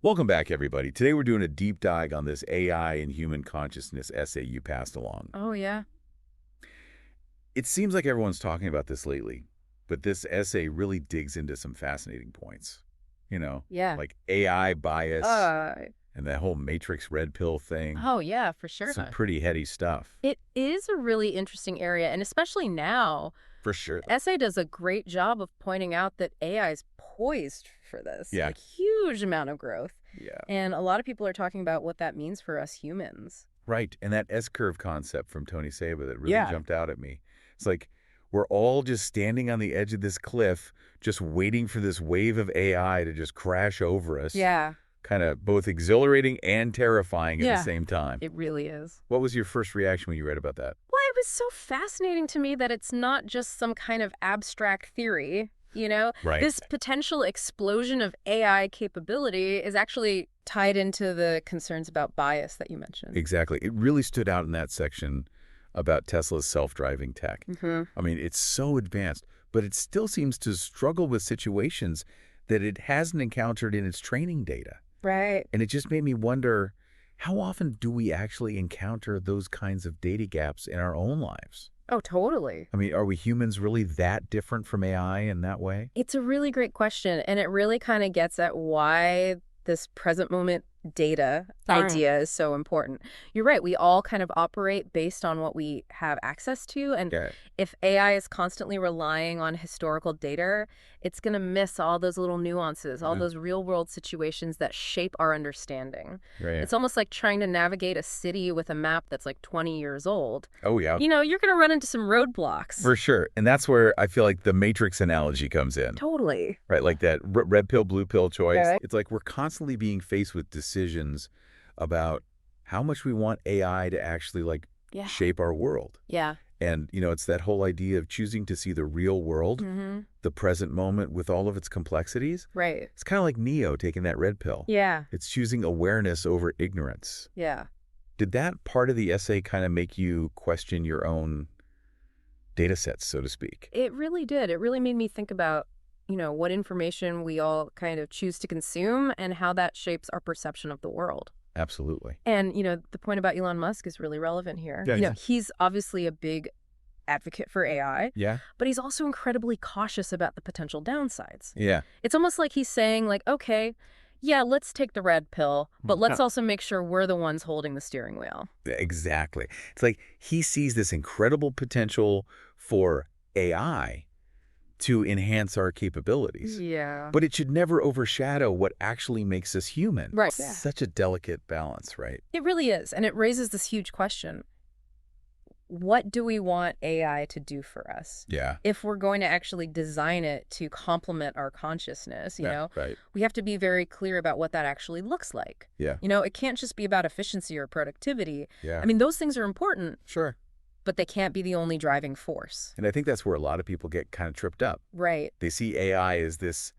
Welcome back, everybody. Today we're doing a deep dive on this AI and human consciousness essay you passed along. Oh, yeah. It seems like everyone's talking about this lately, but this essay really digs into some fascinating points. Yeah. Like AI bias Uh, and that whole matrix red pill thing. oh, yeah, for sure. Some pretty heady stuff. It is a really interesting area, and especially now, For sure. the essay does a great job of pointing out that AI is poised for this, Yeah. like huge amount of growth. Yeah. And a lot of people are talking about what that means for us humans. Right. And that S-curve concept from Tony Seba that really Yeah. jumped out at me. It's like we're all just standing on the edge of this cliff, just waiting for this wave of AI to just crash over us. Yeah. Kind of both exhilarating and terrifying at Yeah. the same time. It really is. What was your first reaction when you read about that? Well, it was so fascinating to me that it's not just some kind of abstract theory. Right. This potential explosion of AI capability is actually tied into the concerns about bias that you mentioned. Exactly. It really stood out in that section about Tesla's self-driving tech. Mm-hmm. I mean, it's so advanced, but it still seems to struggle with situations that it hasn't encountered in its training data. Right. And it just made me wonder, how often do we actually encounter those kinds of data gaps in our own lives? Oh, totally. I mean, are we humans really that different from AI in that way? It's a really great question, and it really kind of gets at why this present moment data idea is so important. You're right. We all kind of operate based on what we have access to. And Yeah. if AI is constantly relying on historical data, it's going to miss all those little nuances, all those real world situations that shape our understanding. Right. It's almost like trying to navigate a city with a map that's like 20 years old. Oh, yeah. You're going to run into some roadblocks. For sure. And that's where I feel like the Matrix analogy comes in. Totally. Right, like that red pill, blue pill choice. Yeah. It's like we're constantly being faced with decisions about how much we want AI to actually Yeah. shape our world. Yeah. And, it's that whole idea of choosing to see the real world, Mm-hmm. the present moment with all of its complexities. Right. It's kind of like Neo taking that red pill. Yeah. It's choosing awareness over ignorance. Yeah. Did that part of the essay kind of make you question your own data sets, so to speak? It really did. It really made me think about, what information we all kind of choose to consume and how that shapes our perception of the world. Absolutely. And, the point about Elon Musk is really relevant here. Yeah. He's obviously a big advocate for AI, Yeah. but he's also incredibly cautious about the potential downsides. Yeah. It's almost like he's saying, like, okay, yeah, let's take the red pill, but let's also make sure we're the ones holding the steering wheel. Exactly. It's like he sees this incredible potential for AI to enhance our capabilities. Yeah. But it should never overshadow what actually makes us human. Right. It's such a delicate balance, right? It really is. And it raises this huge question. What do we want AI to do for us? Yeah. If we're going to actually design it to complement our consciousness, Right. we have to be very clear about what that actually looks like. Yeah. It can't just be about efficiency or productivity. Yeah. I mean, those things are important, Sure. but they can't be the only driving force. And I think that's where a lot of people get kind of tripped up. Right. They see AI as this,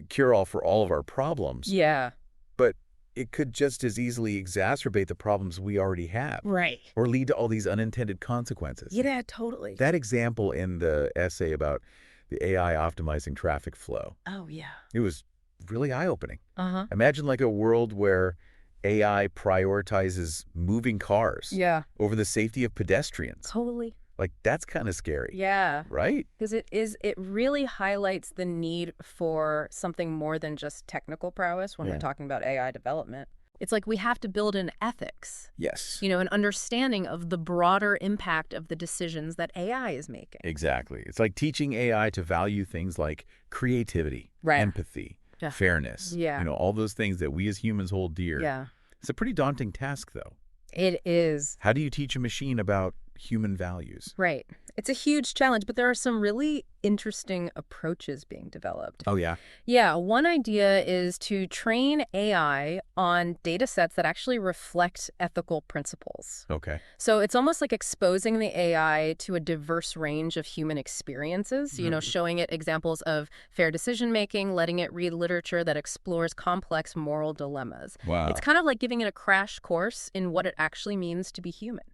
cure-all for all of our problems. Yeah. But it could just as easily exacerbate the problems we already have. Right. Or lead to all these unintended consequences. Yeah, totally. That example in the essay about the AI optimizing traffic flow, Oh, yeah. it was really eye-opening. Uh-huh. Imagine like a world where AI prioritizes moving cars Yeah. over the safety of pedestrians. Totally. Like, that's kind of scary. Yeah. Right? Because it really highlights the need for something more than just technical prowess when we're talking about AI development. It's like we have to build in ethics, Yes. an understanding of the broader impact of the decisions that AI is making. Exactly. It's like teaching AI to value things like creativity, Right. empathy, Yeah. fairness. Yeah. All those things that we as humans hold dear. Yeah, It's a pretty daunting task, though. it is. How do you teach a machine about human values? Right. It's a huge challenge, but there are some really interesting approaches being developed. Oh, yeah? Yeah, one idea is to train AI on data sets that actually reflect ethical principles. Okay. So it's almost like exposing the AI to a diverse range of human experiences, showing it examples of fair decision-making, letting it read literature that explores complex moral dilemmas. Wow. It's kind of like giving it a crash course in what it actually means to be human.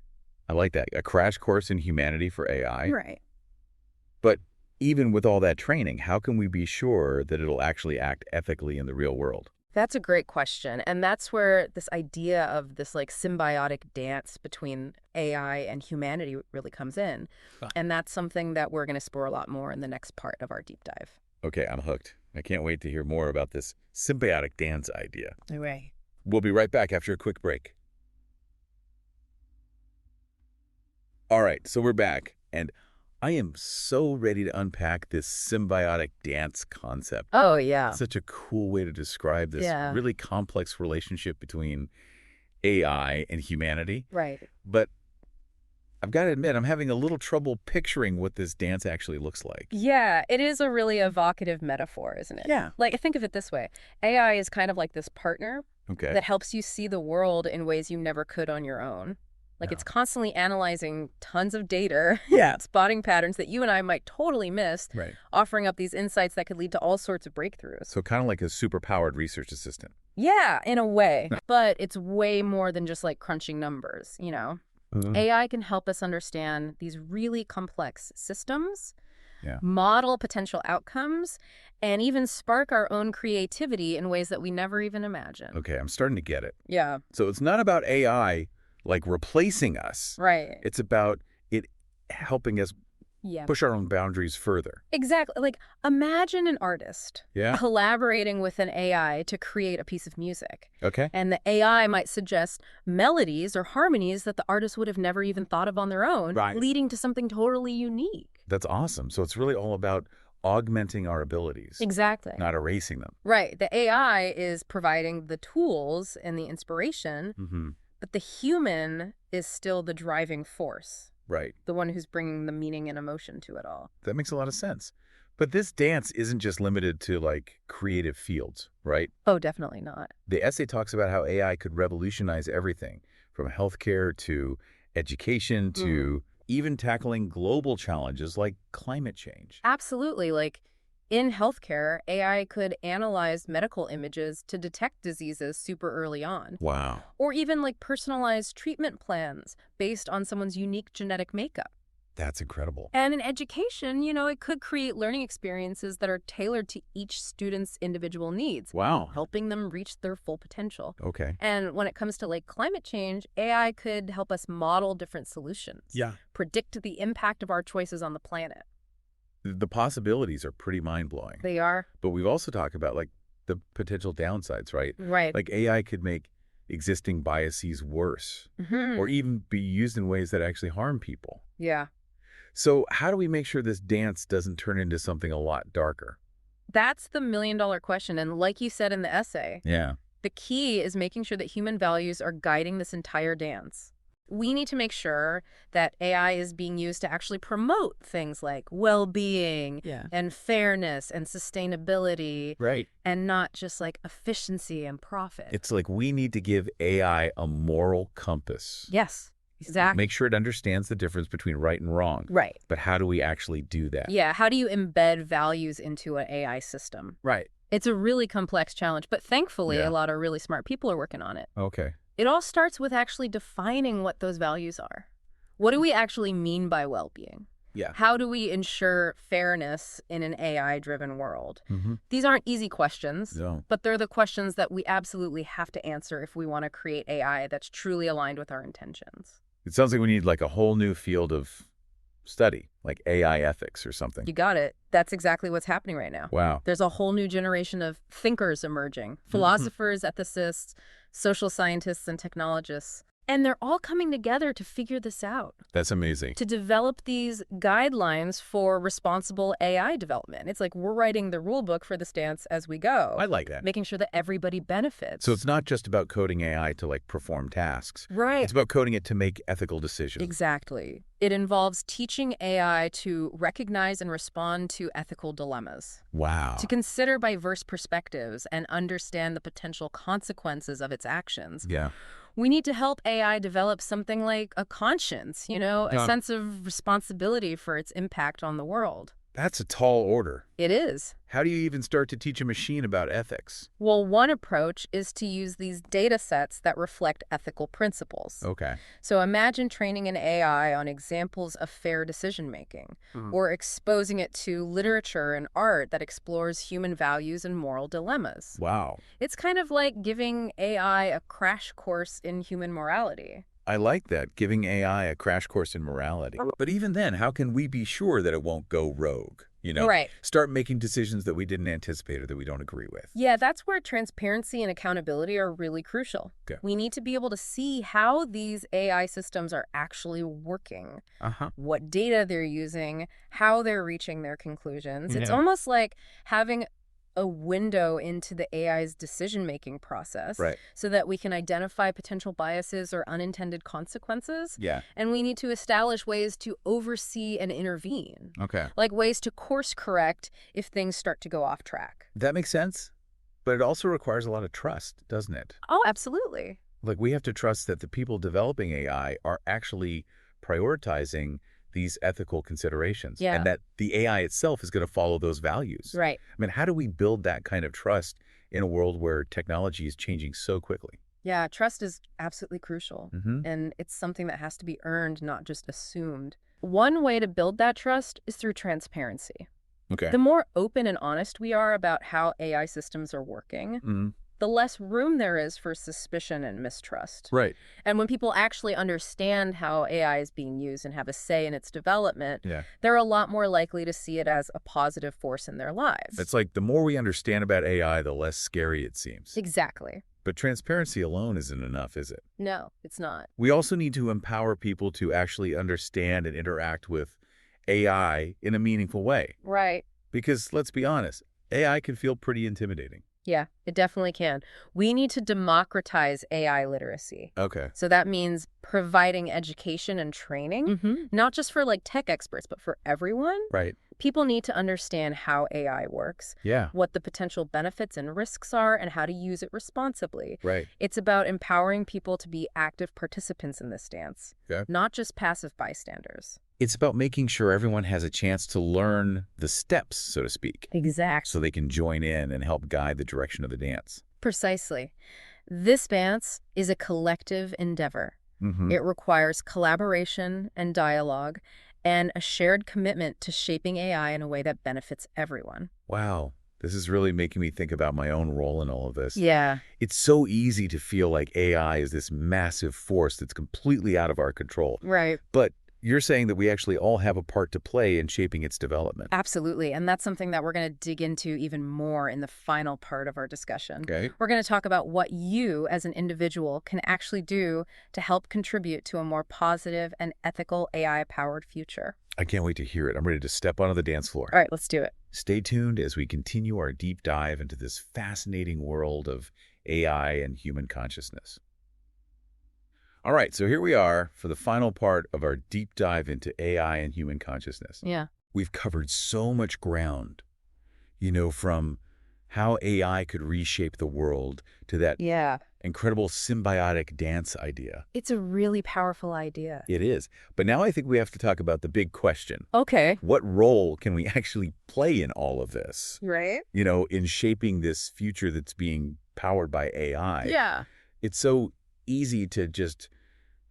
I like that. A crash course in humanity for AI. Right. But even with all that training, how can we be sure that it'll actually act ethically in the real world? That's a great question. And that's where this idea of this like symbiotic dance between AI and humanity really comes in. Huh. And that's something that we're going to explore a lot more in the next part of our deep dive. Okay, I'm hooked. I can't wait to hear more about this symbiotic dance idea. All right. We'll be right back after a quick break. All right, so we're back, and I am so ready to unpack this symbiotic dance concept. Oh, yeah. Such a cool way to describe this Yeah. really complex relationship between AI and humanity. Right. But I've got to admit, I'm having a little trouble picturing what this dance actually looks like. Yeah, it is a really evocative metaphor, isn't it? Yeah. Like, think of it this way. AI is kind of like this partner Okay. that helps you see the world in ways you never could on your own. Like, Yeah. it's constantly analyzing tons of data, Yeah. spotting patterns that you and I might totally miss, Right. offering up these insights that could lead to all sorts of breakthroughs. So kind of like a super-powered research assistant. Yeah, in a way. But it's way more than just like crunching numbers, you know? AI can help us understand these really complex systems, Yeah. model potential outcomes, and even spark our own creativity in ways that we never even imagined. Okay, I'm starting to get it. Yeah, So it's not about AI like replacing us. right. It's about it helping us Yeah. push our own boundaries further. Exactly. Like, imagine an artist Yeah. collaborating with an AI to create a piece of music. Okay. And the AI might suggest melodies or harmonies that the artist would have never even thought of on their own, Right. leading to something totally unique. That's awesome. So it's really all about augmenting our abilities, Exactly. not erasing them. Right. The AI is providing the tools and the inspiration, Mm-hmm. but the human is still the driving force, Right. the one who's bringing the meaning and emotion to it all. That makes a lot of sense. But this dance isn't just limited to like creative fields, right? Oh, definitely not. The essay talks about how AI could revolutionize everything from healthcare to education to even tackling global challenges like climate change. Absolutely. Like, in healthcare, AI could analyze medical images to detect diseases super early on, Wow. or even like personalized treatment plans based on someone's unique genetic makeup. That's incredible. And in education, you know, it could create learning experiences that are tailored to each student's individual needs, Wow. helping them reach their full potential. Okay. And when it comes to like climate change, AI could help us model different solutions, Yeah. predict the impact of our choices on the planet. The possibilities are pretty mind-blowing. They are. But we've also talked about like the potential downsides, right? Right. Like AI could make existing biases worse Mhm. or even be used in ways that actually harm people. Yeah. So how do we make sure this dance doesn't turn into something a lot darker? That's the million-dollar question. And like you said in the essay, Yeah. the key is making sure that human values are guiding this entire dance. We need to make sure that AI is being used to actually promote things like well-being and fairness and sustainability, Right. and not just like efficiency and profit. It's like we need to give AI a moral compass. Yes, exactly. Make sure it understands the difference between right and wrong. Right. But how do we actually do that? Yeah, how do you embed values into an AI system? Right. It's a really complex challenge, but thankfully Yeah. a lot of really smart people are working on it. Okay. It all starts with actually defining what those values are. What do we actually mean by well-being? Yeah. How do we ensure fairness in an AI-driven world? Mm-hmm. These aren't easy questions, No. but they're the questions that we absolutely have to answer if we want to create AI that's truly aligned with our intentions. It sounds like we need like a whole new field of study, like AI ethics or something. You got it. That's exactly what's happening right now. Wow. There's a whole new generation of thinkers emerging, philosophers, ethicists, social scientists, and technologists. And they're all coming together to figure this out, That's amazing. to develop these guidelines for responsible AI development. It's like we're writing the rule book for this dance as we go, I like that. making sure that everybody benefits. So it's not just about coding AI to like perform tasks. Right. It's about coding it to make ethical decisions. Exactly. It involves teaching AI to recognize and respond to ethical dilemmas, Wow. to consider diverse perspectives and understand the potential consequences of its actions. Yeah. We need to help AI develop something like a conscience, you know, a Yeah. sense of responsibility for its impact on the world. That's a tall order. It is. How do you even start to teach a machine about ethics? Well, one approach is to use these data sets that reflect ethical principles. Okay. So imagine training an AI on examples of fair decision-making, or exposing it to literature and art that explores human values and moral dilemmas. Wow. It's kind of like giving AI a crash course in human morality. I like that, giving AI a crash course in morality. But even then, how can we be sure that it won't go rogue? Right. Start making decisions that we didn't anticipate or that we don't agree with. Yeah, that's where transparency and accountability are really crucial. Okay. We need to be able to see how these AI systems are actually working, what data they're using, how they're reaching their conclusions. It's almost like having a window into the AI's decision-making process, Right. so that we can identify potential biases or unintended consequences. Yeah. And we need to establish ways to oversee and intervene, Okay. like ways to course correct if things start to go off track. That makes sense. But it also requires a lot of trust, doesn't it? Oh, absolutely. Like, we have to trust that the people developing AI are actually prioritizing these ethical considerations, Yeah. and that the AI itself is going to follow those values. Right. I mean, how do we build that kind of trust in a world where technology is changing so quickly? Yeah, trust is absolutely crucial. Mm-hmm. And it's something that has to be earned, not just assumed. One way to build that trust is through transparency. Okay. The more open and honest we are about how AI systems are working, the less room there is for suspicion and mistrust. Right. And when people actually understand how AI is being used and have a say in its development, Yeah. they're a lot more likely to see it as a positive force in their lives. It's like the more we understand about AI, the less scary it seems. Exactly. But transparency alone isn't enough, is it? No, it's not. We also need to empower people to actually understand and interact with AI in a meaningful way. Right. Because let's be honest, AI can feel pretty intimidating. Yeah, it definitely can. We need to democratize AI literacy. Okay. So that means providing education and training, not just for like tech experts, but for everyone. Right. People need to understand how AI works, Yeah. what the potential benefits and risks are, and how to use it responsibly. Right. It's about empowering people to be active participants in this dance, Okay. not just passive bystanders. It's about making sure everyone has a chance to learn the steps, so to speak, Exactly. so they can join in and help guide the direction of the dance. Precisely. This dance is a collective endeavor. Mm-hmm. It requires collaboration and dialogue and a shared commitment to shaping AI in a way that benefits everyone. Wow. This is really making me think about my own role in all of this. Yeah. It's so easy to feel like AI is this massive force that's completely out of our control. Right. But you're saying that we actually all have a part to play in shaping its development. Absolutely. And that's something that we're going to dig into even more in the final part of our discussion. Okay. We're going to talk about what you as an individual can actually do to help contribute to a more positive and ethical AI-powered future. I can't wait to hear it. I'm ready to step onto the dance floor. All right, let's do it. Stay tuned as we continue our deep dive into this fascinating world of AI and human consciousness. All right, so here we are for the final part of our deep dive into AI and human consciousness. Yeah. We've covered so much ground, from how AI could reshape the world to that Yeah. incredible symbiotic dance idea. It's a really powerful idea. It is. But now I think we have to talk about the big question. Okay. What role can we actually play in all of this? Right? In shaping this future that's being powered by AI. Yeah. It's so easy to just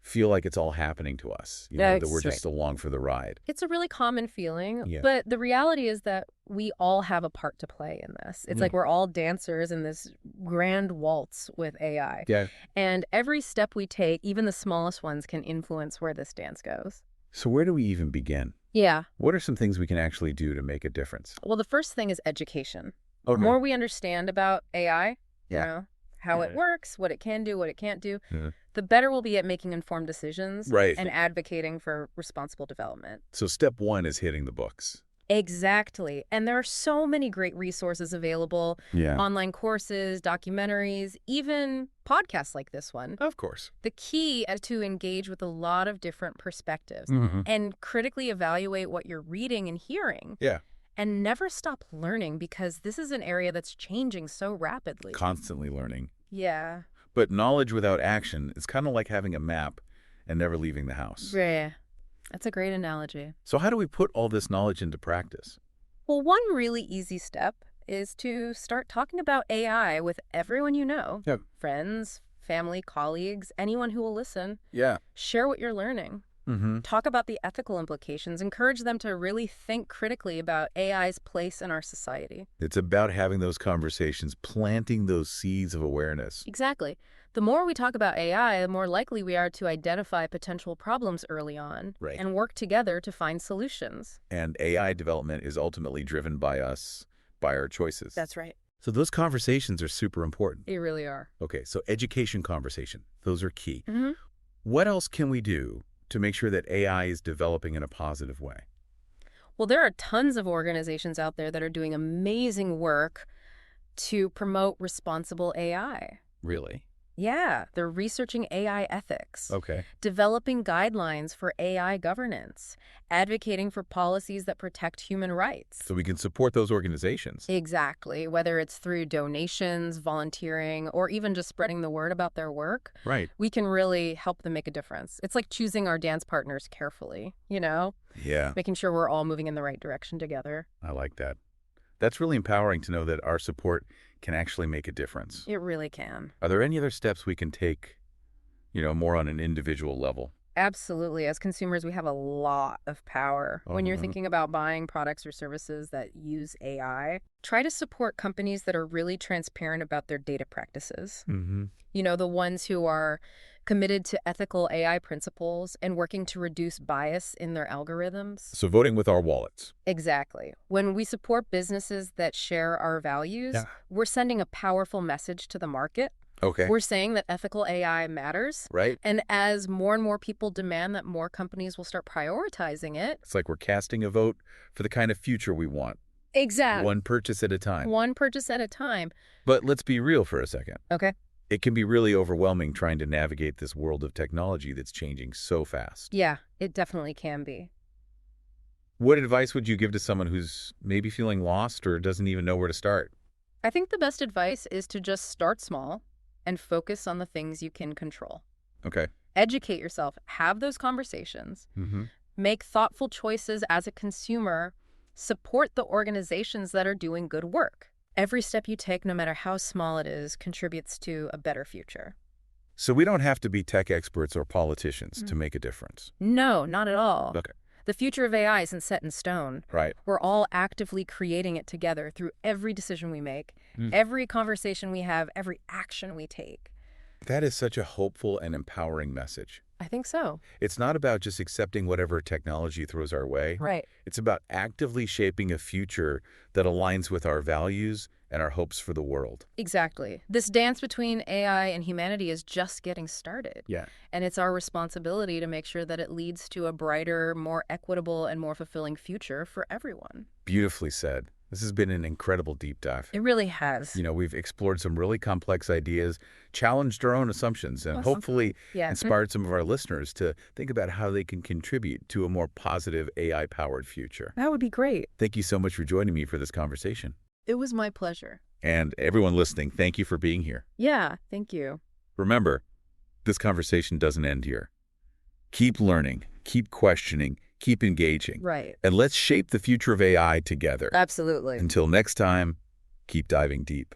feel like it's all happening to us, That's that we're right. just along for the ride. It's a really common feeling, Yeah. but the reality is that we all have a part to play in this. It's like we're all dancers in this grand waltz with AI. Yeah. And every step we take, even the smallest ones, can influence where this dance goes. So where do we even begin? Yeah. What are some things we can actually do to make a difference? Well, the first thing is education. Okay. The more we understand about AI, Yeah. how it works, what it can do, what it can't do, Yeah. the better we'll be at making informed decisions Right. and advocating for responsible development. So step one is hitting the books. Exactly. And there are so many great resources available, Yeah. online courses, documentaries, even podcasts like this one. Of course. The key is to engage with a lot of different perspectives Mm-hmm. and critically evaluate what you're reading and hearing. Yeah. And never stop learning, because this is an area that's changing so rapidly. Constantly learning. Yeah. But knowledge without action is kind of like having a map and never leaving the house. Yeah. That's a great analogy. So how do we put all this knowledge into practice? Well, one really easy step is to start talking about AI with everyone you know, Yep. friends, family, colleagues, anyone who will listen. Yeah. Share what you're learning. Mm-hmm. Talk about the ethical implications. Encourage them to really think critically about AI's place in our society. It's about having those conversations, planting those seeds of awareness. Exactly. The more we talk about AI, the more likely we are to identify potential problems early on Right. and work together to find solutions. And AI development is ultimately driven by us, by our choices. That's right. So those conversations are super important. They really are. Okay, so education conversation, those are key. Mm-hmm. What else can we do to make sure that AI is developing in a positive way? Well, there are tons of organizations out there that are doing amazing work to promote responsible AI. Really? Yeah, they're researching AI ethics, Okay. developing guidelines for AI governance, advocating for policies that protect human rights. So we can support those organizations. Exactly, whether it's through donations, volunteering, or even just spreading the word about their work, Right. we can really help them make a difference. It's like choosing our dance partners carefully, Yeah, making sure we're all moving in the right direction together. I like that. That's really empowering to know that our support can actually make a difference. It really can. Are there any other steps we can take, more on an individual level? Absolutely. As consumers, we have a lot of power. When you're thinking about buying products or services that use AI, try to support companies that are really transparent about their data practices. Mm-hmm. The ones who are committed to ethical AI principles and working to reduce bias in their algorithms. So voting with our wallets. Exactly. When we support businesses that share our values, Yeah. we're sending a powerful message to the market. Okay. We're saying that ethical AI matters. Right? And as more and more people demand that more companies will start prioritizing it. It's like we're casting a vote for the kind of future we want. Exactly. One purchase at a time. One purchase at a time. But let's be real for a second. Okay. It can be really overwhelming trying to navigate this world of technology that's changing so fast. Yeah, it definitely can be. What advice would you give to someone who's maybe feeling lost or doesn't even know where to start? I think the best advice is to just start small and focus on the things you can control. Okay. Educate yourself, have those conversations, Mm-hmm. make thoughtful choices as a consumer, support the organizations that are doing good work. Every step you take, no matter how small it is, contributes to a better future. So we don't have to be tech experts or politicians to make a difference. No, not at all. Okay. The future of AI isn't set in stone. Right. We're all actively creating it together through every decision we make, every conversation we have, every action we take. That is such a hopeful and empowering message. I think so. It's not about just accepting whatever technology throws our way. Right. It's about actively shaping a future that aligns with our values and our hopes for the world. Exactly. This dance between AI and humanity is just getting started. Yeah. And it's our responsibility to make sure that it leads to a brighter, more equitable, and more fulfilling future for everyone. Beautifully said. This has been an incredible deep dive. It really has. We've explored some really complex ideas, challenged our own assumptions, and Awesome. hopefully Yeah. inspired some of our listeners to think about how they can contribute to a more positive AI-powered future. That would be great. Thank you so much for joining me for this conversation. It was my pleasure. And everyone listening, thank you for being here. Yeah, thank you. Remember, this conversation doesn't end here. Keep learning, keep questioning, keep engaging. Right. And let's shape the future of AI together. Absolutely. Until next time, keep diving deep.